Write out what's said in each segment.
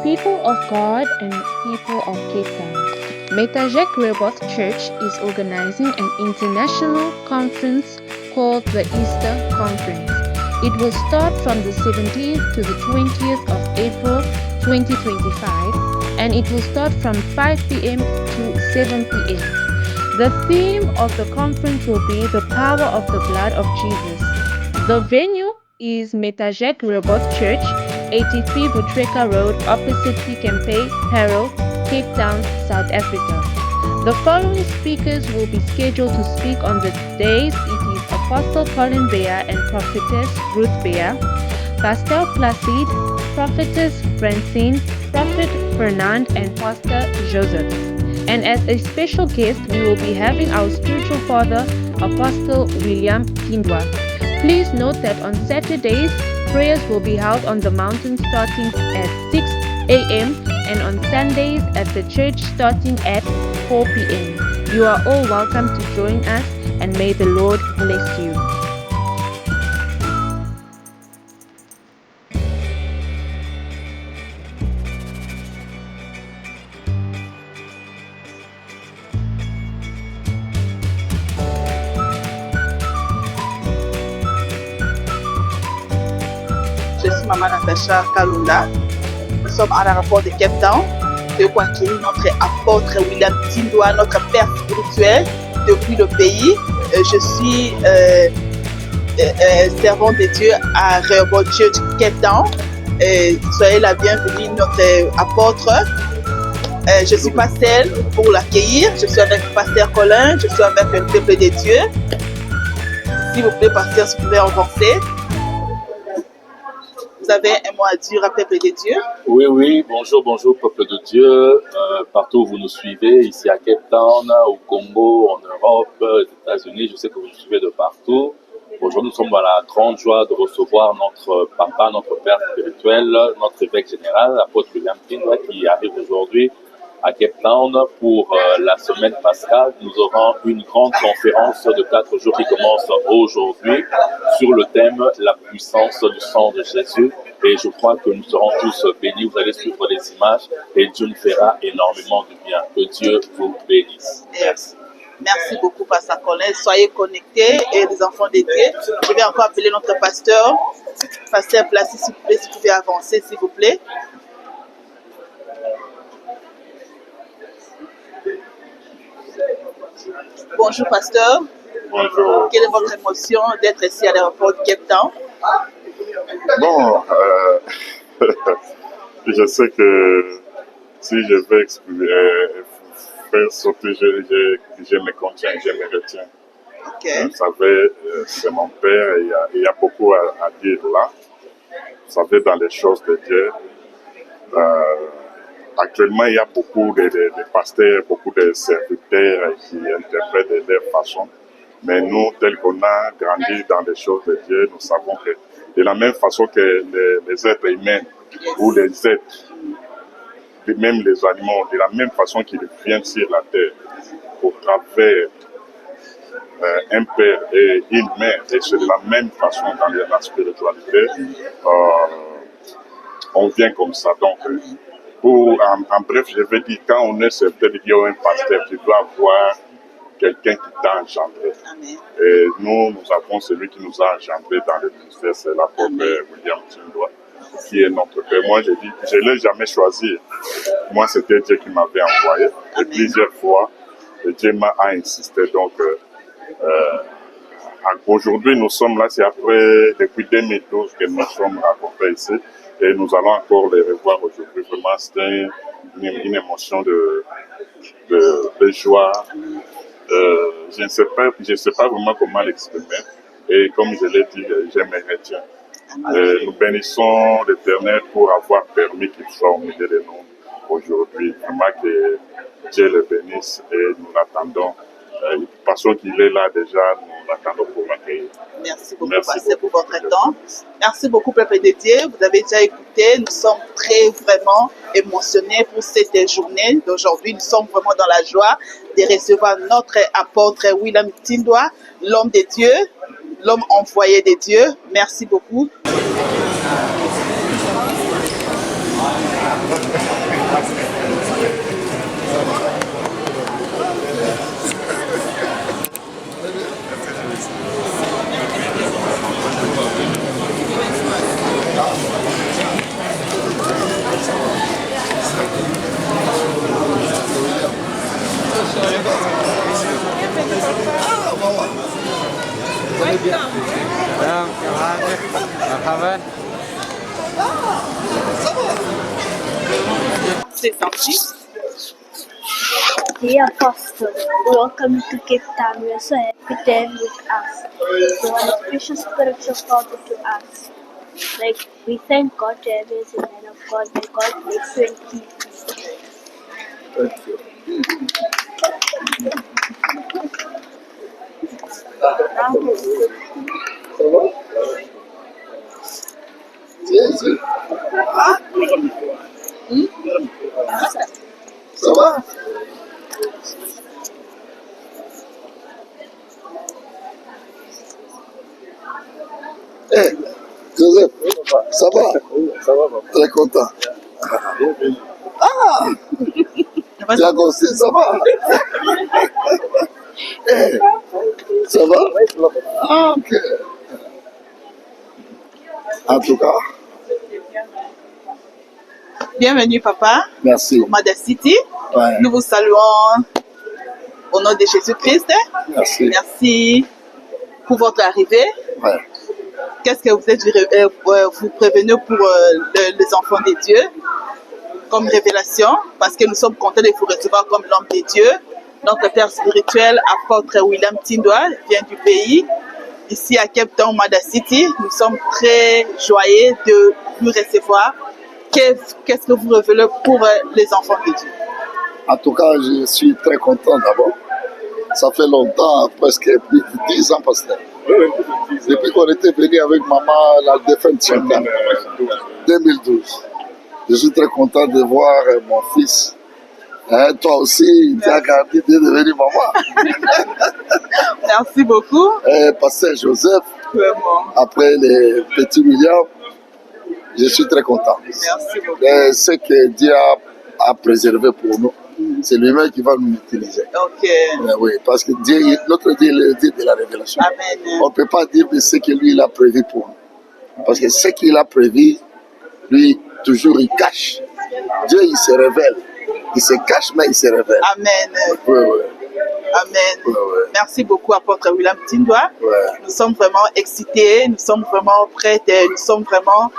People of God and people of Cape Town, Metajek Rehoboth Church is organizing an international conference called the Easter Conference. It will start from the 17th to the 20th of April 2025, and it will start from 5 p.m. to 7 p.m. The theme of the conference will be the power of the blood of Jesus. The venue is Metajek Rehoboth Church, 83 Butreka Road, opposite Pick n Pay, Parow, Cape Town, South Africa. The following speakers will be scheduled to speak on the days. It is Apostle Colin Bear and Prophetess Ruth Bear, Pastor Placide, Prophetess Francine, Prophet Fernand, and Pastor Joseph. And as a special guest, we will be having our spiritual father, Apostle William Kindwa. Please note that on Saturdays, prayers will be held on the mountain starting at 6 a.m. and on Sundays at the church starting at 4 p.m. You are all welcome to join us, and may the Lord bless you. Je suis Maman Natacha Kalunda. Nous sommes à l'aéroport de Cape Town. Nous avons accueilli notre apôtre William Kindwa, notre père spirituel depuis le pays. Je suis servant de Dieu à Rehoboth Church Cape Town. Soyez la bienvenue, notre apôtre. Je ne suis pas seule pour l'accueillir. Je suis avec Pasteur Colin. Je suis avec le peuple de Dieu. S'il vous plaît, Pasteur, si vous pouvez avancer. Vous avez un mot à dire à peuple de Dieu? Oui, bonjour, peuple de Dieu, partout où vous nous suivez, ici à Cape Town, au Congo, en Europe, aux États-Unis, je sais que vous nous suivez de partout. Aujourd'hui, nous sommes à la grande joie de recevoir notre papa, notre père spirituel, notre évêque général, l'apôtre William Kindwa, qui arrive aujourd'hui à Cape Town pour la semaine pascale. Nous aurons une grande conférence de 4 jours qui commence aujourd'hui sur le thème « La puissance du sang de Jésus ». Et je crois que nous serons tous bénis. Vous allez suivre les images et Dieu nous fera énormément de bien. Que Dieu vous bénisse. Merci. Merci beaucoup, Pasteur Colin. Soyez connectés et les enfants de Dieu. Je vais encore appeler notre pasteur. Pasteur Placide, s'il vous plaît, si vous pouvez avancer, s'il vous plaît. Bonjour, pasteur. Bonjour. Quelle est votre émotion d'être ici à l'aéroport de Cape Town? Bon, je sais que si je veux faire sauter, je me contiens, je me retiens. Okay. Vous savez, c'est mon père et il y a beaucoup à dire là. Vous savez, dans les choses de Dieu, actuellement, il y a beaucoup de pasteurs, beaucoup de serviteurs qui interprètent de leur façon. Mais nous, tels qu'on a grandi dans les choses de Dieu, nous savons que de la même façon que les êtres humains ou les êtres, même les animaux, de la même façon qu'ils viennent sur la terre au travers un père et une mère, et c'est de la même façon dans la spiritualité, on vient comme ça. Donc, en bref, je veux dire, quand on est serviteur de Dieu ou un pasteur, tu dois avoir quelqu'un qui t'a engendré. Et nous avons celui qui nous a engendré dans le ministère, c'est l'apôtre William Kindwa, qui est notre père. Moi, je dis, je ne l'ai jamais choisi. Moi, c'était Dieu qui m'avait envoyé. Et plusieurs fois, Dieu m'a insisté. Donc, aujourd'hui, nous sommes là, c'est depuis 2012 que nous sommes rencontrés ici. Et nous allons encore les revoir aujourd'hui. Vraiment, c'était une émotion de joie. Je ne sais pas vraiment comment l'exprimer. Et comme je l'ai dit, je me retiens. Nous bénissons l'Éternel pour avoir permis qu'il soit au milieu de nous aujourd'hui. Vraiment que Dieu le bénisse et nous l'attendons. Parce qu'il est là déjà, nous l'attendons pour l'accueillir. Merci beaucoup, Pasteur, pour votre temps. Merci beaucoup, peuple de Dieu. Vous avez déjà écouté. Nous sommes vraiment émotionnés pour cette journée d'aujourd'hui. Nous sommes vraiment dans la joie de recevoir notre apôtre William Kindwa, l'homme de Dieu, l'homme envoyé de Dieu. Merci beaucoup. C'est sorti. Dear Pastor, welcome to Cape Town. We are so happy to have you with us. You are a precious spiritual father to us. Like, we thank God to have you as a man of God. May God bless you and keep you. Thank you. Ça va? Eh, Joseph, ça va? Ça va, papa. Très content. Ah! Bien gossé, ça va? Eh, ça va? Ah, ok. En tout cas, Bienvenue, papa, merci. au Mada City. Ouais. Nous vous saluons au nom de Jésus-Christ. Merci. Merci pour votre arrivée. Ouais. Qu'est-ce que vous prévenez pour les enfants de Dieu comme révélation? Parce que nous sommes contents de vous recevoir comme l'homme de Dieu. Notre père spirituel, apôtre William Tindwa, vient du pays. Ici à Cape Town, Mada City, nous sommes très joyeux de vous recevoir. Qu'est-ce que vous révélez pour les enfants de Dieu? En tout cas, je suis très content d'abord. Ça fait longtemps, presque plus de 10 ans, pasteur. Depuis qu'on était venu avec maman, la défunte Chantal, 2012. Je suis très content de voir mon fils. Hein, toi aussi, tu as gardé de devenir maman. Merci beaucoup. Pasteur Joseph, Vraiment. après les petits William, je suis très content. Merci beaucoup. Ce que Dieu a préservé pour nous, c'est lui-même qui va nous utiliser. Ok. Oui, parce que Dieu, notre Dieu est le Dieu de la révélation. Amen. On ne peut pas dire de ce que lui il a prévu pour nous. Parce que ce qu'il a prévu, lui, toujours il cache. Dieu, il se révèle. Il se cache, mais il se révèle. Amen. Oui, oui. Amen. Ouais, ouais. Merci beaucoup, apôtre William Tindwa. Ouais. Nous sommes vraiment excités, nous sommes vraiment prêts, nous sommes vraiment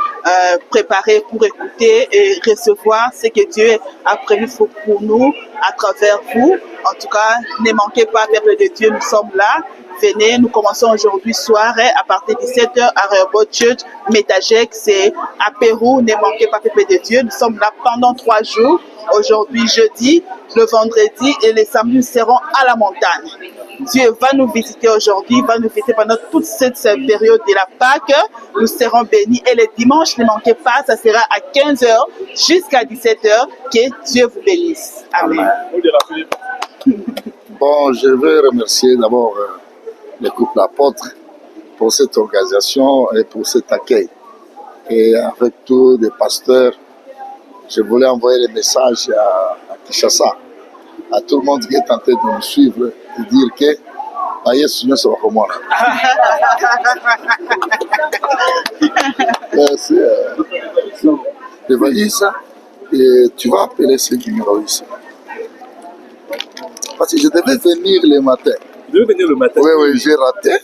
préparés pour écouter et recevoir ce que Dieu a prévu pour nous à travers vous. En tout cas, ne manquez pas, peuple de Dieu, nous sommes là. Venez, nous commençons aujourd'hui soir à partir de 17h à Rehoboth Church, Métajec, c'est à Pérou. Ne manquez pas, peuple de Dieu. Nous sommes là pendant 3 jours. Aujourd'hui, jeudi, le vendredi et les samedis, nous serons à la montagne. Dieu va nous visiter aujourd'hui, va nous visiter pendant toute cette période de la Pâque. Nous serons bénis. Et le dimanche, ne manquez pas, ça sera à 15h jusqu'à 17h. Que Dieu vous bénisse. Amen. Bon, je veux remercier d'abord le couple apôtre pour cette organisation et pour cet accueil. Et avec tous les pasteurs, je voulais envoyer le message à Kinshasa, à tout le monde qui est tenté de nous suivre et dire que Aïe, Seigneur, ça va comme moi. Je vais dire ça et tu vas appeler ce numéro ici. Parce que je devais venir le matin. Vous devez venir le matin. Oui, oui, j'ai raté.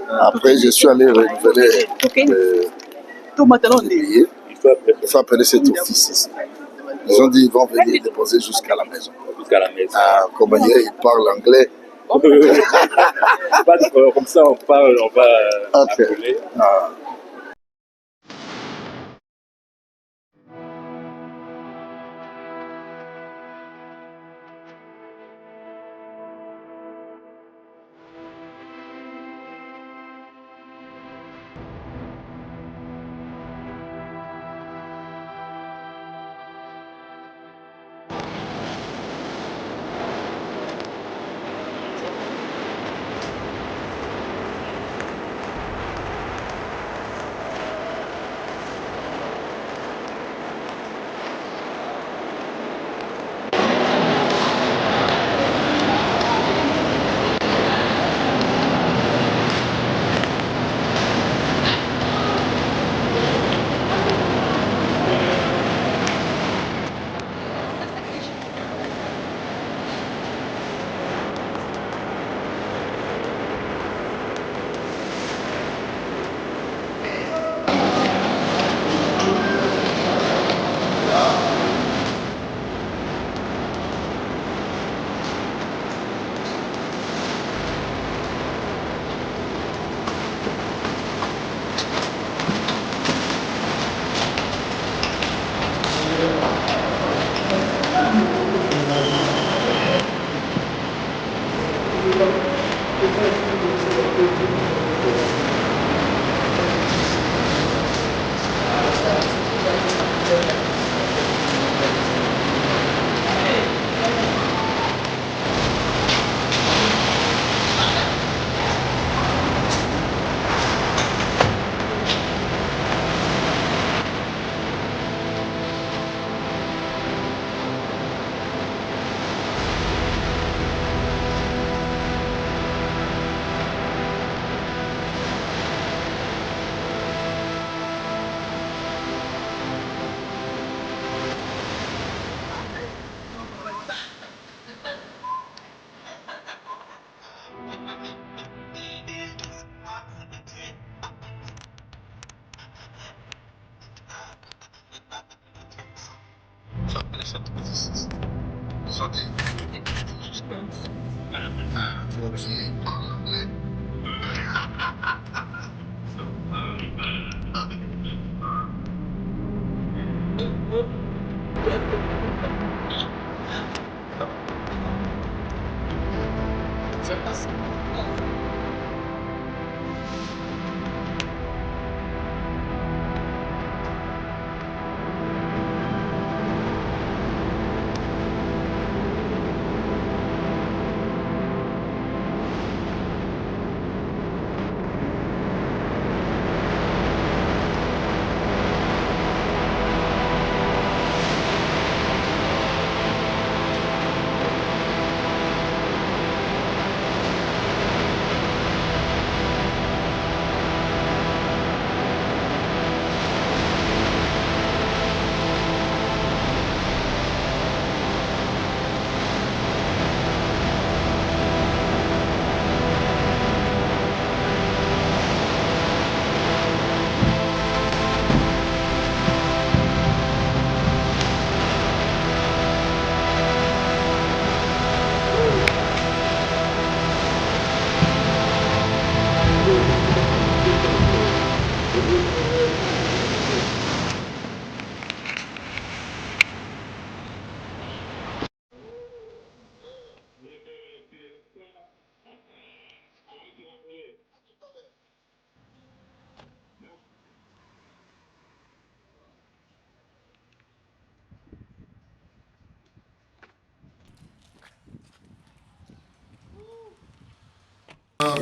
Après, je suis allé renouveler Tout maintenant, le billet. Il faut appeler cet office ici. Ils ont dit qu'ils vont venir déposer jusqu'à la maison. Jusqu'à la maison. Comme hier, ils parlent anglais. Comme ça, on parle, on va Okay. appeler.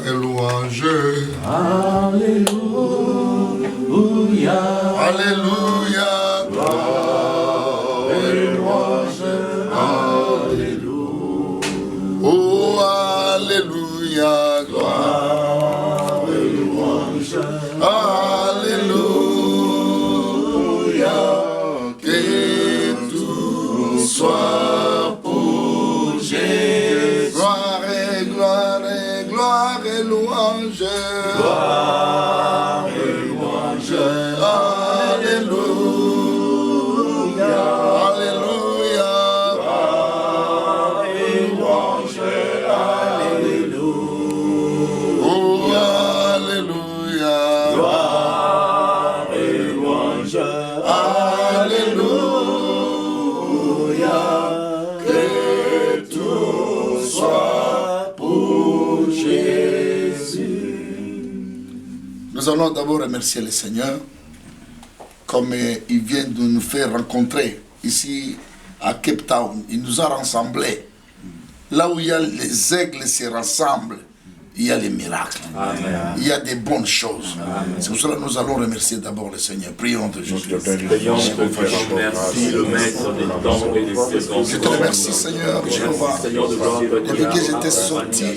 Et louange. Alléluia. Alléluia. Gloire et louange. Alléluia. Oh, Alléluia. Gloire et louange. Alléluia. Que tout soit pour Jésus. Gloire et gloire et gloire et louange. Gloire et louange. Alléluia. Alléluia. Gloire et louange. Alléluia. Oh, Alléluia. Gloire et louange. Alléluia. Que tout soit pour Jésus. Nous allons d'abord remercier le Seigneur, comme il vient de nous faire rencontrer ici à Cape Town. Il nous a rassemblés. Là où il y a les aigles se rassemblent, il y a les miracles. Amen. Il y a des bonnes choses. C'est pour cela que nous allons remercier d'abord le Seigneur. Prions de Jésus. Prions pour Dieu. Merci le maître des temps et des saisons. Je te remercie, Seigneur Jéhovah. Seigneur de gloire, Depuis que j'étais sorti